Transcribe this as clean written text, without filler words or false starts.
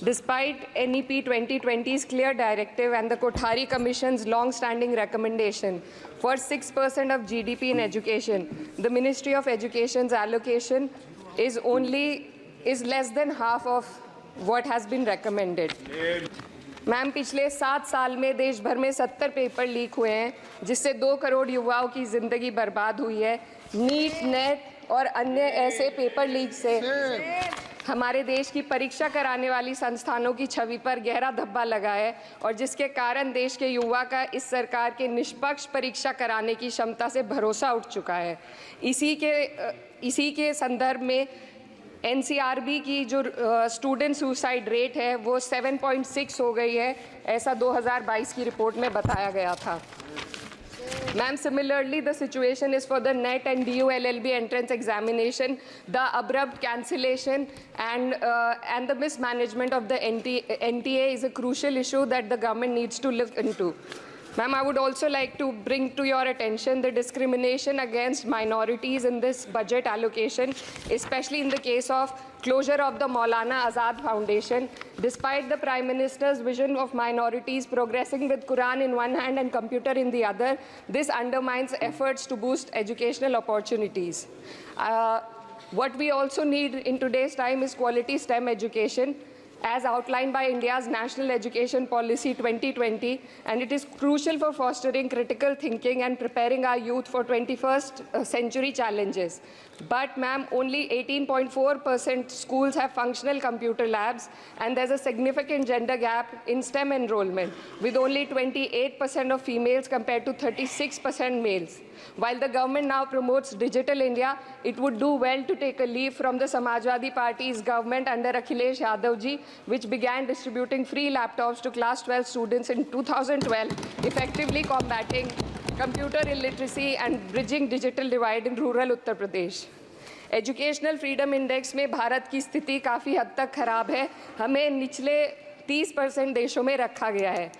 Despite NEP 2020's clear directive and the Kothari Commission's long-standing recommendation for 6% of GDP in education, the Ministry of Education's allocation is less than half of what has been recommended. Ma'am, पिछले 7 साल में देश भर में 70 paper leak हुए हैं, जिससे 2 करोड़ युवाओं की ज़िंदगी बर्बाद हुई है। नीट, नेट और अन्य ऐसे पेपर लीक से हमारे देश की परीक्षा कराने वाली संस्थानों की छवि पर गहरा धब्बा लगा है और जिसके कारण देश के युवा का इस सरकार के निष्पक्ष परीक्षा कराने की क्षमता से भरोसा उठ चुका है। इसी के संदर्भ में NCRB की जो स्टूडेंट सुसाइड रेट है वो 7.6 हो गई है, ऐसा 2022 की रिपोर्ट में बताया गया था। Ma'am, similarly, the situation is for the NET and DU LLB entrance examination. The abrupt cancellation and the mismanagement of the NTA is a crucial issue that the government needs to look into. Ma'am, I would also like to bring to your attention the discrimination against minorities in this budget allocation, especially in the case of closure of the Maulana Azad Foundation. Despite the Prime Minister's vision of minorities progressing with Quran in one hand and computer in the other, this undermines efforts to boost educational opportunities. What we also need in today's time is quality STEM education, as outlined by India's National Education Policy 2020, and it is crucial for fostering critical thinking and preparing our youth for 21st century challenges. But ma'am, only 18.4% schools have functional computer labs, and there's a significant gender gap in STEM enrollment, with only 28% of females compared to 36% males. While the government now promotes Digital India, it would do well to take a leaf from the Samajwadi Party's government under Akhilesh Yadav ji, which began distributing free laptops to class 12 students in 2012, effectively combating computer illiteracy and bridging digital divide in rural Uttar Pradesh. Educational freedom index में भारत की स्थिति काफ़ी हद तक खराब है। हमें निचले 30% देशों में रखा गया है।